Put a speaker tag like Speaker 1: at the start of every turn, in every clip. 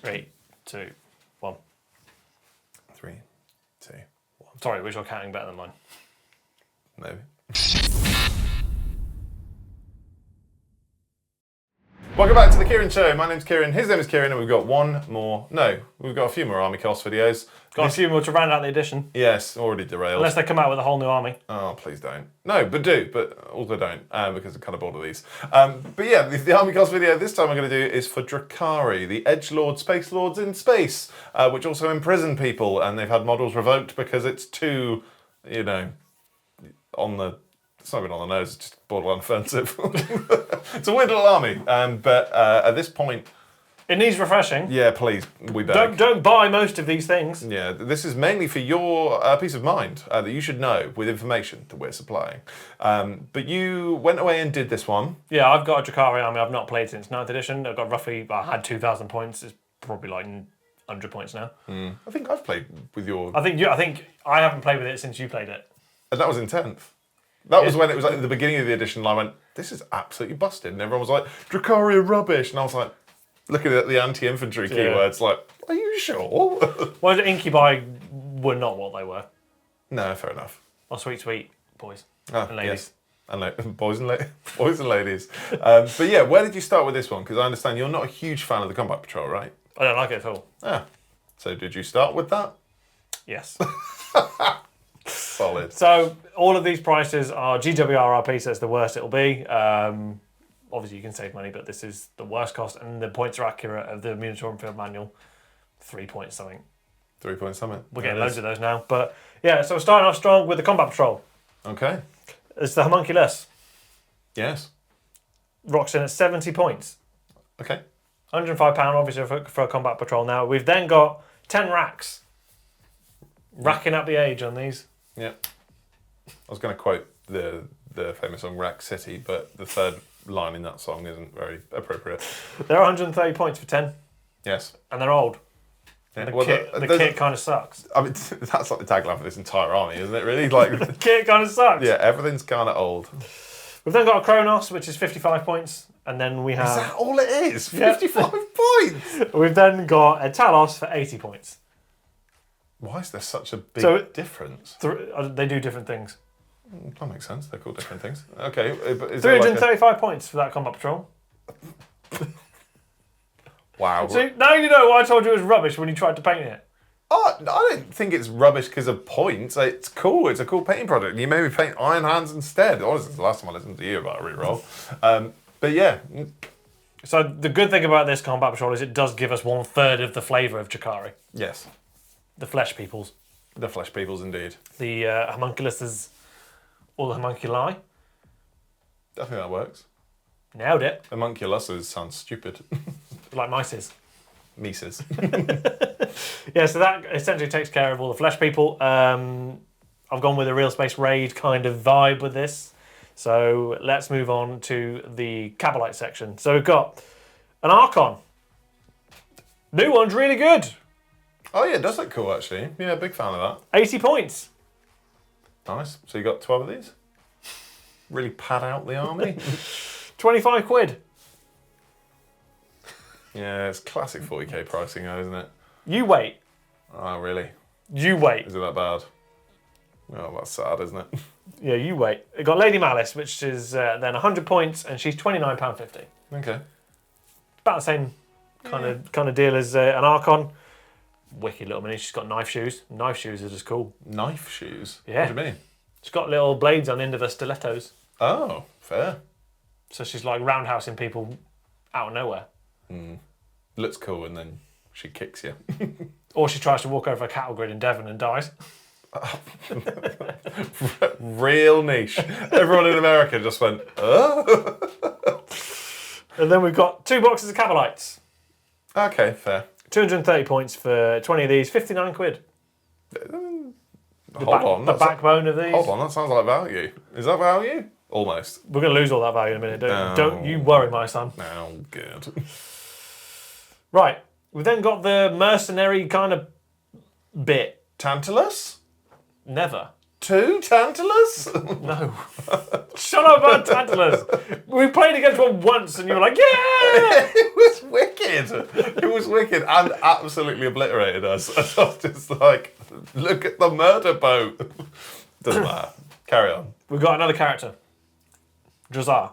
Speaker 1: 3, 2, 1.
Speaker 2: 3, 2, 1.
Speaker 1: Sorry, which you're counting better than mine.
Speaker 2: Maybe. Welcome back to the Kieran Show. My name's Kieran, his name is Kieran, and we've got we've got a few more army cost videos.
Speaker 1: Got a few more to round out the edition.
Speaker 2: Yes, already derailed.
Speaker 1: Unless they come out with a whole new army.
Speaker 2: Oh, please don't. No, but also don't, because I'm kind of bored of these. But yeah, the army cost video this time I'm going to do is for Drukhari, the edgelord space lords in space, which also imprison people, and they've had models revoked because it's too, it's not even on the nose, it's just borderline offensive. It's a weird little army, but at this point...
Speaker 1: It needs refreshing.
Speaker 2: Yeah, please, we beg.
Speaker 1: Don't buy most of these things.
Speaker 2: Yeah, this is mainly for your peace of mind, that you should know with information that we're supplying. But you went away and did this one.
Speaker 1: Yeah, I've got a Drukhari army I've not played since 9th edition. I've got I had 2,000 points. It's probably like 100 points now.
Speaker 2: I think I've played with your...
Speaker 1: I think I haven't played with it since you played it.
Speaker 2: And that was in 10th. That was when it was like at the beginning of the edition, and I went, this is absolutely busted. And everyone was like, Drukhari are rubbish. And I was like, looking at the anti-infantry keywords, like, are you sure?
Speaker 1: Well, the Incubi were not what they were.
Speaker 2: No, fair enough.
Speaker 1: Oh, sweet boys and ladies.
Speaker 2: Yes. And boys and ladies. But yeah, where did you start with this one? Because I understand you're not a huge fan of the Combat Patrol, right?
Speaker 1: I don't like it at all.
Speaker 2: Ah, so did you start with that?
Speaker 1: Yes.
Speaker 2: Solid.
Speaker 1: So all of these prices are GWRRP, so it's the worst it'll be. Obviously you can save money, but this is the worst cost, and the points are accurate of the MUNITORUM field manual. 3 points something.
Speaker 2: 3 points something.
Speaker 1: We're getting loads of those now. But yeah, so we're starting off strong with the Combat Patrol.
Speaker 2: Okay.
Speaker 1: It's the homunculus.
Speaker 2: Yes.
Speaker 1: Rocks in at 70 points.
Speaker 2: Okay.
Speaker 1: £105 obviously for a Combat Patrol now. We've then got 10 racks. Racking up the age on these.
Speaker 2: Yeah. I was going to quote the famous song Rack City, but the third line in that song isn't very appropriate.
Speaker 1: They're 130 points for 10.
Speaker 2: Yes.
Speaker 1: And they're old.
Speaker 2: Yeah.
Speaker 1: The kit kind of sucks.
Speaker 2: I mean, that's like the tagline for this entire army, isn't it, really? Like,
Speaker 1: the kit kind of sucks.
Speaker 2: Yeah, everything's kind of old.
Speaker 1: We've then got a Kronos, which is 55 points. And then we have...
Speaker 2: Is that all it is? 55 points?
Speaker 1: We've then got a Talos for 80 points.
Speaker 2: Why is there such a big difference?
Speaker 1: They do different things.
Speaker 2: That makes sense. They're called different things. Okay. But is
Speaker 1: 335 points for that Combat Patrol.
Speaker 2: Wow.
Speaker 1: So now you know why I told you it was rubbish when you tried to paint it.
Speaker 2: Oh, I don't think it's rubbish because of points. It's cool. It's a cool painting project. You made me paint Iron Hands instead. Honestly, it's the last time I listened to you about a reroll. But yeah.
Speaker 1: So the good thing about this Combat Patrol is it does give us 1/3 of the flavour of Drukhari.
Speaker 2: Yes.
Speaker 1: The flesh peoples.
Speaker 2: The flesh peoples, indeed.
Speaker 1: The homunculuses, or the homunculi.
Speaker 2: I think that works.
Speaker 1: Nailed it.
Speaker 2: Homunculuses sounds stupid.
Speaker 1: Like mices.
Speaker 2: Mises.
Speaker 1: Yeah, so that essentially takes care of all the flesh people. I've gone with a Real Space Raid kind of vibe with this. So let's move on to the Kabalite section. So we've got an Archon. New one's really good.
Speaker 2: Oh yeah, it does look cool actually. Yeah, big fan of that.
Speaker 1: 80 points.
Speaker 2: Nice. So you got 12 of these? Really pad out the army?
Speaker 1: 25 quid.
Speaker 2: Yeah, it's classic 40k pricing though, isn't it?
Speaker 1: You wait.
Speaker 2: Oh, really?
Speaker 1: You wait.
Speaker 2: Is it that bad? Oh, that's sad, isn't it?
Speaker 1: Yeah, you wait. We've got Lady Malys, which is then 100 points, and she's £29.50.
Speaker 2: Okay.
Speaker 1: About the same kind of deal as an Archon. Wicked little mini. She's got knife shoes. Knife shoes are just cool.
Speaker 2: Knife shoes?
Speaker 1: Yeah.
Speaker 2: What do you mean?
Speaker 1: She's got little blades on the end of her stilettos.
Speaker 2: Oh, fair.
Speaker 1: So she's like roundhousing people out of nowhere.
Speaker 2: Looks cool, and then she kicks you.
Speaker 1: Or she tries to walk over a cattle grid in Devon and dies.
Speaker 2: Real niche. Everyone in America just went, oh.
Speaker 1: And then we've got 2 boxes of Kabalites.
Speaker 2: Okay, fair.
Speaker 1: 230 points for 20 of these, 59 quid. The backbone of these.
Speaker 2: Hold on, that sounds like value. Is that value? Almost.
Speaker 1: We're going to lose all that value in a minute. Don't you worry, my son.
Speaker 2: Oh, good.
Speaker 1: Right, we've then got the mercenary kind of bit.
Speaker 2: Tantalus?
Speaker 1: Never.
Speaker 2: 2 Tantalus?
Speaker 1: No. Shut up about Tantalus. We played against one once and you were like, yeah!
Speaker 2: It was wicked. It was wicked and absolutely obliterated us. I was just like, look at the murder boat. Doesn't matter. Carry on.
Speaker 1: We've got another character. Drazhar.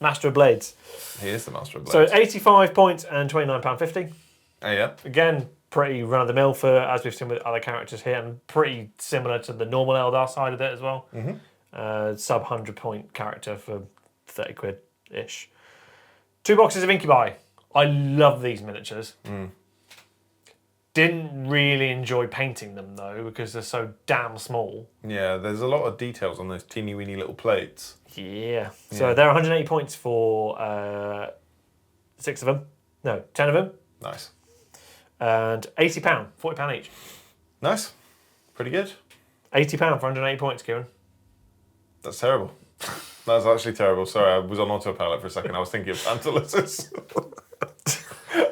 Speaker 1: Master of Blades.
Speaker 2: He is the Master of
Speaker 1: So
Speaker 2: Blades.
Speaker 1: 85 points and £29.50.
Speaker 2: Oh, yeah.
Speaker 1: Again, pretty run-of-the-mill for, as we've seen with other characters here, and pretty similar to the normal Eldar side of it as well. Sub 100 point character for 30 quid-ish. 2 boxes of Incubi. I love these miniatures. Didn't really enjoy painting them though, because they're so damn small.
Speaker 2: Yeah, there's a lot of details on those teeny weeny little plates.
Speaker 1: Yeah. So they're 180 points for 6 of them. No, 10 of them.
Speaker 2: Nice.
Speaker 1: And £80, £40 each.
Speaker 2: Nice. Pretty good.
Speaker 1: £80 for 180 points, Kieran.
Speaker 2: That's terrible. That's actually terrible. Sorry, I was on autopilot for a second. I was thinking of Tantalus.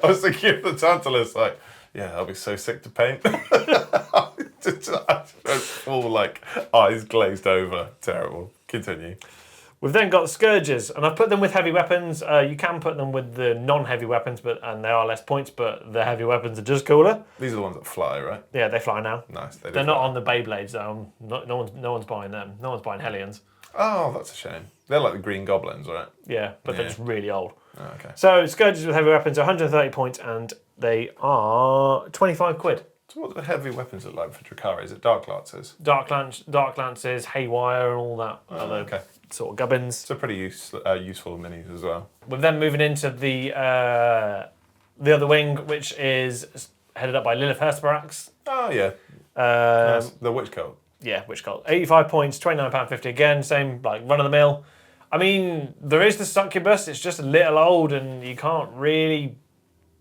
Speaker 2: I was thinking of the Tantalus, like, yeah, that'll be so sick to paint. I just all like eyes glazed over. Terrible. Continue.
Speaker 1: We've then got the Scourges, and I've put them with heavy weapons. You can put them with the non-heavy weapons, and they are less points, but the heavy weapons are just cooler.
Speaker 2: These are the ones that fly, right?
Speaker 1: Yeah, they fly now.
Speaker 2: Nice.
Speaker 1: They're not on the Beyblades, though. No one's buying them. No one's buying Hellions.
Speaker 2: Oh, that's a shame. They're like the Green Goblins, right?
Speaker 1: Yeah, but they're just really old.
Speaker 2: Oh, okay.
Speaker 1: So Scourges with heavy weapons are 130 points, and they are 25 quid.
Speaker 2: So what do the heavy weapons look like for Drukhari? Is it Dark Lances?
Speaker 1: Dark Lances, Haywire, and all that other sort of gubbins.
Speaker 2: So pretty useful minis as well.
Speaker 1: We're then moving into the other wing, which is headed up by Lelith Hairspray.
Speaker 2: Oh, yeah. Nice. The Witch Cult.
Speaker 1: Yeah, Witch Cult. 85 points, £29.50 again, same like run of the mill. I mean, there is the succubus, it's just a little old and you can't really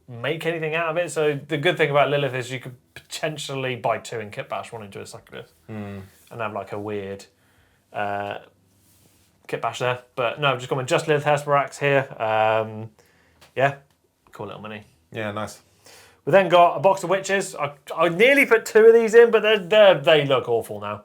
Speaker 1: make anything out of it. So the good thing about Lelith is you could potentially buy 2 in kit bash, one into a succubus, and have like a weird kit bash there. But no, I've just gone with just Lelith Hairspray here. Yeah, cool little mini.
Speaker 2: Yeah, nice.
Speaker 1: We then got a box of Wyches. I nearly put 2 of these in, but they look awful now.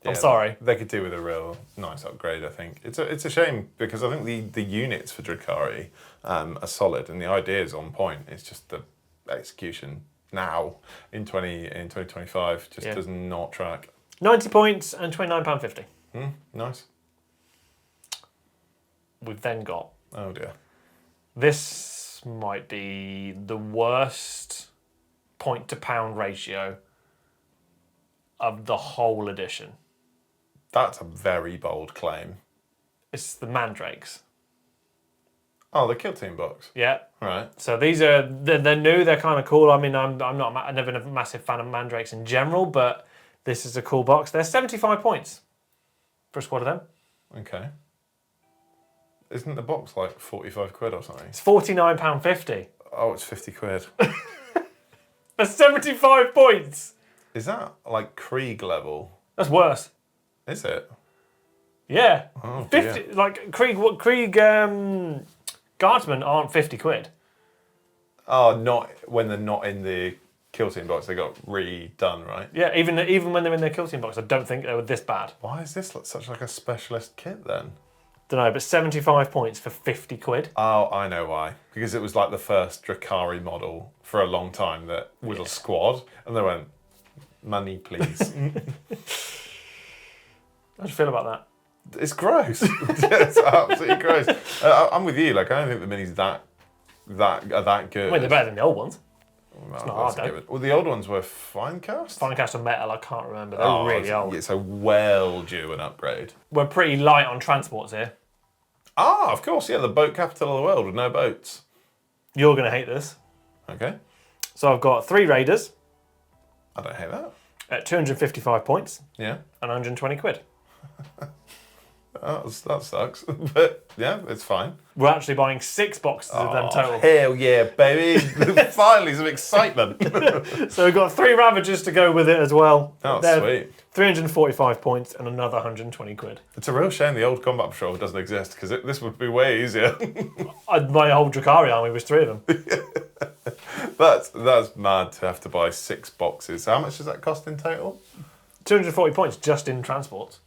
Speaker 2: Yeah,
Speaker 1: I'm sorry.
Speaker 2: They could do with a real nice upgrade, I think. It's a shame because I think the units for Drukhari are solid and the idea is on point. It's just the execution now in 2025 just does not track.
Speaker 1: 90 points and £29.50.
Speaker 2: Nice.
Speaker 1: We've then got...
Speaker 2: Oh dear.
Speaker 1: This might be the worst point to pound ratio of the whole edition.
Speaker 2: That's a very bold claim.
Speaker 1: It's the Mandrakes.
Speaker 2: Oh, the Kill Team box.
Speaker 1: Yeah.
Speaker 2: Right.
Speaker 1: So these are they're new. They're kind of cool. I mean, I've never been a massive fan of Mandrakes in general, but this is a cool box. They're 75 points for a squad of them.
Speaker 2: Okay. Isn't the box like 45 quid or something?
Speaker 1: It's £49.50.
Speaker 2: Oh, it's 50 quid.
Speaker 1: That's 75 points.
Speaker 2: Is that like Krieg level?
Speaker 1: That's worse.
Speaker 2: Is it?
Speaker 1: Yeah.
Speaker 2: Oh,
Speaker 1: 50
Speaker 2: dear.
Speaker 1: like Krieg Guardsmen aren't 50 quid.
Speaker 2: Oh, not when they're not in the Kill Team box. They got redone, right?
Speaker 1: Yeah, even when they're in their Kill Team box, I don't think they were this bad.
Speaker 2: Why is this such like a specialist kit then?
Speaker 1: Don't know, but 75 points for 50 quid.
Speaker 2: Oh, I know why. Because it was like the first Drukhari model for a long time that was a squad, and they went, money, please.
Speaker 1: How do you feel about that?
Speaker 2: It's gross. It's absolutely gross. I'm with you. Like, I don't think the minis are that good.
Speaker 1: I mean, they're better than the old ones.
Speaker 2: Well,
Speaker 1: it's not hard, though.
Speaker 2: well, the old ones were Finecast?
Speaker 1: Finecast and Metal, I can't remember. They're really old.
Speaker 2: It's a well due an upgrade.
Speaker 1: We're pretty light on transports here.
Speaker 2: Ah, of course, yeah, the boat capital of the world with no boats.
Speaker 1: You're going to hate this.
Speaker 2: Okay.
Speaker 1: So I've got 3 Raiders
Speaker 2: I don't hate that.
Speaker 1: at 255 points
Speaker 2: Yeah.
Speaker 1: and 120 quid.
Speaker 2: That sucks. But yeah, it's fine.
Speaker 1: We're actually buying 6 boxes of them total.
Speaker 2: Hell yeah, baby. Finally some excitement.
Speaker 1: So we've got 3 Ravagers to go with it as well.
Speaker 2: Oh,
Speaker 1: They're
Speaker 2: sweet.
Speaker 1: 345 points and another 120 quid.
Speaker 2: It's a real shame the old combat patrol doesn't exist because this would be way easier.
Speaker 1: My whole Drukhari army was 3 of them.
Speaker 2: That's mad to have to buy 6 boxes. How much does that cost in total?
Speaker 1: 240 points just in transports.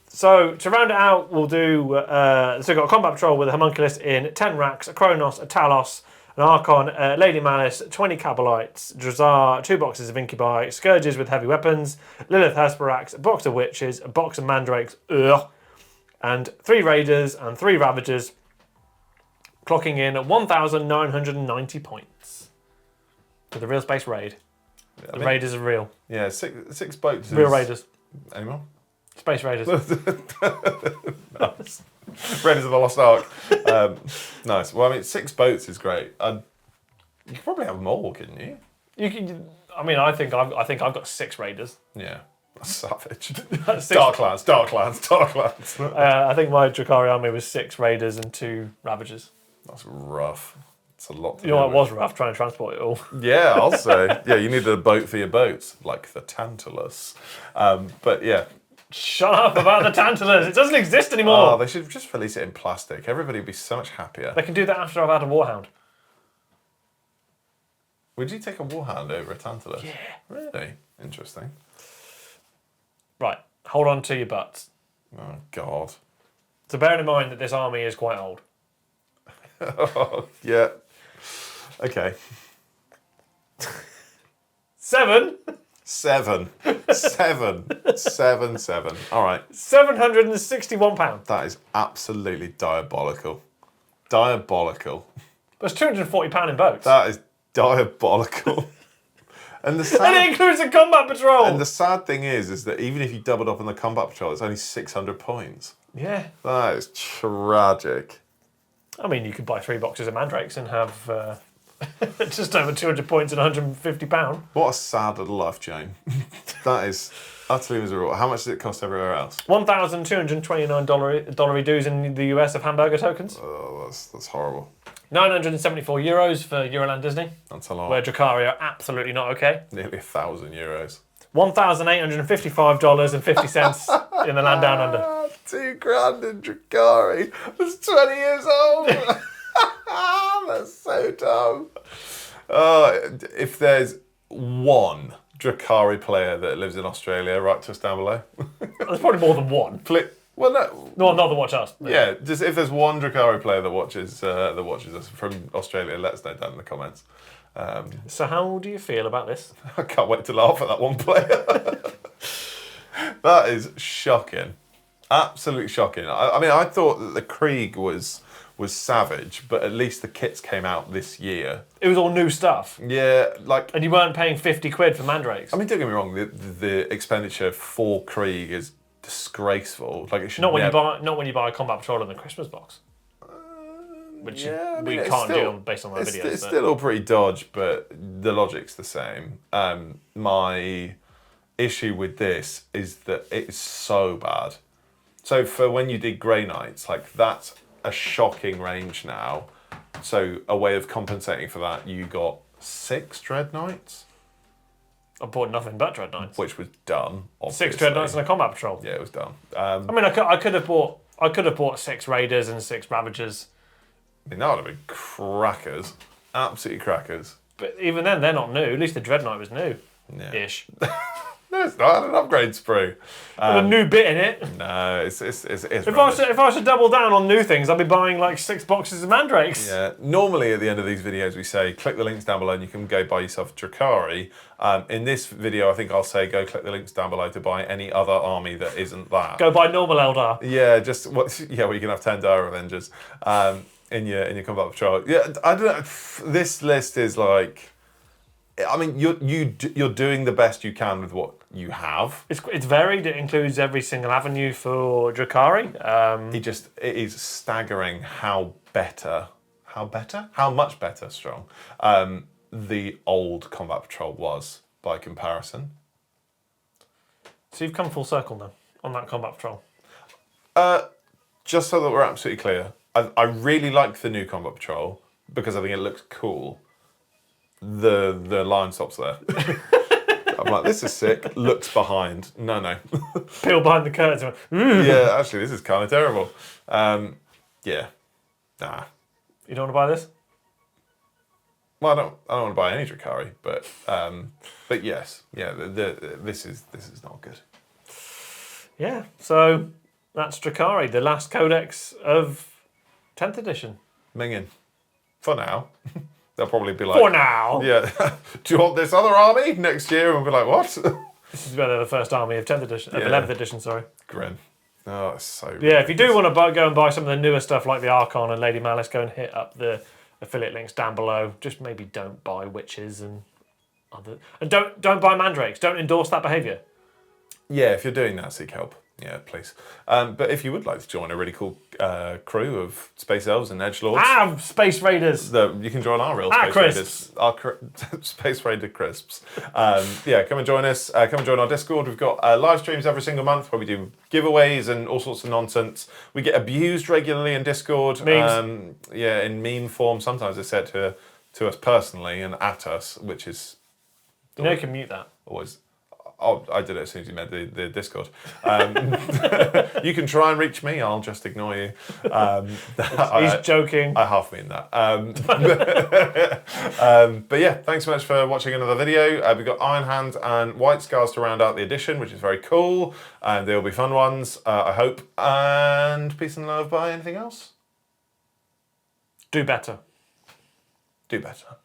Speaker 1: So to round it out, we'll do. So we've got a combat patrol with a homunculus in 10 racks, a Kronos, a Talos, an Archon, Lady Malys, 20 Kabalites, Drazhar, 2 boxes of Incubi, Scourges with heavy weapons, Lelith Hairspray, a box of Wyches, a box of Mandrakes, and 3 Raiders and 3 Ravagers, clocking in at 1,990 points for the real space raid. Yeah, the Raiders are real.
Speaker 2: Yeah, 6 boats.
Speaker 1: Real Raiders.
Speaker 2: Any more?
Speaker 1: Space Raiders.
Speaker 2: Nice. Raiders of the Lost Ark. Nice. Well, I mean, 6 boats is great. You could probably have more, couldn't you?
Speaker 1: You can. I mean, I think I've got 6 Raiders.
Speaker 2: Yeah. That's savage.
Speaker 1: 6.
Speaker 2: Darklands.
Speaker 1: I think my Drukhari army was 6 Raiders and 2 Ravagers.
Speaker 2: That's rough. It's a lot to
Speaker 1: You know what was rough, trying to transport it all.
Speaker 2: Yeah, I'll say. Yeah, you needed a boat for your boats, like the Tantalus. But yeah.
Speaker 1: Shut up about the Tantalus. It doesn't exist anymore.
Speaker 2: Oh, they should just release it in plastic. Everybody would be so much happier.
Speaker 1: They can do that after I've had a Warhound.
Speaker 2: Would you take a Warhound over a Tantalus?
Speaker 1: Yeah.
Speaker 2: Really? Interesting.
Speaker 1: Right, hold on to your butts.
Speaker 2: Oh, God.
Speaker 1: So bearing in mind that this army is quite old.
Speaker 2: Oh, yeah. Okay.
Speaker 1: 7.
Speaker 2: 7. All right.
Speaker 1: £761.
Speaker 2: That is absolutely diabolical. Diabolical.
Speaker 1: That's £240 in boats.
Speaker 2: That is diabolical. And
Speaker 1: it includes a combat patrol.
Speaker 2: And the sad thing is that even if you doubled up on the combat patrol, it's only 600 points.
Speaker 1: Yeah.
Speaker 2: That is tragic.
Speaker 1: I mean, you could buy 3 boxes of Mandrakes and have just over 200 points and £150.
Speaker 2: What a sad little life, Jane. That is utterly miserable. How much does it cost everywhere else?
Speaker 1: $1,229 dues in the US of hamburger tokens.
Speaker 2: Oh, that's horrible.
Speaker 1: €974 for Euroland Disney.
Speaker 2: That's a lot.
Speaker 1: Where Drukhari are absolutely not okay.
Speaker 2: Nearly €1,000.
Speaker 1: $1,855.50 in the land down under.
Speaker 2: $2,000 in Drukhari. I was 20 years old. That's so dumb. If there's one Drukhari player that lives in Australia, write to us down below.
Speaker 1: There's probably more than one.
Speaker 2: Well, no.
Speaker 1: No, not that watch us.
Speaker 2: Yeah, just if there's one Drukhari player that watches us from Australia, let us know down in the comments.
Speaker 1: So how do you feel about this?
Speaker 2: I can't wait to laugh at that one player. That is shocking. Absolutely shocking. I mean, I thought that the Krieg was savage, but at least the kits came out this year.
Speaker 1: It was all new stuff.
Speaker 2: Yeah,
Speaker 1: and you weren't paying 50 quid for Mandrakes.
Speaker 2: I mean, don't get me wrong. The expenditure for Krieg is disgraceful. Like it should
Speaker 1: not when you buy a combat patrol in the Christmas box. Which we can't do based on our videos.
Speaker 2: It's still all pretty dodge, but the logic's the same. My issue with this is that it's so bad. So for when you did Grey Knights, like that's a shocking range now. So a way of compensating for that, you got 6 Dread Knights.
Speaker 1: I bought nothing but Dread Knights,
Speaker 2: which was dumb. Obviously.
Speaker 1: 6 Dread Knights and a combat patrol.
Speaker 2: Yeah, it was dumb.
Speaker 1: I mean, I could have bought 6 Raiders and 6 Ravagers.
Speaker 2: I mean, that would have been crackers, absolutely crackers.
Speaker 1: But even then, they're not new. At least the Dread Knight was new, ish.
Speaker 2: No, it's not. I had an upgrade sprue.
Speaker 1: With a new bit in it.
Speaker 2: No, it's
Speaker 1: if I was to double down on new things, I'd be buying like 6 boxes of Mandrakes.
Speaker 2: Yeah. Normally at the end of these videos we say click the links down below and you can go buy yourself a Drukhari. In this video I think I'll say go click the links down below to buy any other army that isn't that.
Speaker 1: Go buy normal Eldar.
Speaker 2: Yeah, where you can have 10 Dire Avengers in your combat patrol. Yeah, I don't know. This list is like, I mean, you're doing the best you can with what you have.
Speaker 1: It's varied. It includes every single avenue for Drukhari.
Speaker 2: It is staggering how much better, strong, the old combat patrol was by comparison.
Speaker 1: So you've come full circle now on that combat patrol.
Speaker 2: Just so that we're absolutely clear, I really like the new combat patrol because I think it looks cool. The line stops there. I'm like, this is sick. Looks behind. No.
Speaker 1: Peel behind the curtains.
Speaker 2: Yeah, actually, this is kind of terrible. Yeah. Nah.
Speaker 1: You don't want to buy this?
Speaker 2: Well, I don't want to buy any Drukhari, but yes, yeah. This is not good.
Speaker 1: Yeah, so that's Drukhari, the last codex of 10th edition.
Speaker 2: Minging. For now. They'll probably be like...
Speaker 1: For now!
Speaker 2: Yeah. Do you want this other army next year? And we'll be like, what?
Speaker 1: This is better the first army of 10th edition, of 11th edition, sorry.
Speaker 2: Grim. Oh, it's so ridiculous.
Speaker 1: Yeah, if you do want to go and buy some of the newer stuff like the Archon and Lady Malys, go and hit up the affiliate links down below. Just maybe don't buy Wyches and other... And don't buy Mandrakes. Don't endorse that behaviour.
Speaker 2: Yeah, if you're doing that, seek help. Yeah, please. But if you would like to join a really cool crew of Space Elves and Edgelords...
Speaker 1: Space Raiders!
Speaker 2: You can join our real Space Raiders. Our Space Raider crisps. Yeah, come and join us. Come and join our Discord. We've got live streams every single month where we do giveaways and all sorts of nonsense. We get abused regularly in Discord.
Speaker 1: Memes.
Speaker 2: Yeah, in meme form. Sometimes it's said to us personally and at us, which is...
Speaker 1: You know you can mute that.
Speaker 2: Always... Oh, I did it as soon as you made the Discord. You can try and reach me. I'll just ignore you.
Speaker 1: He's joking.
Speaker 2: I half mean that. But yeah, thanks so much for watching another video. We've got Iron Hands and White Scars to round out the edition, which is very cool. And they'll be fun ones, I hope. And peace and love. Bye. Anything else?
Speaker 1: Do better.
Speaker 2: Do better.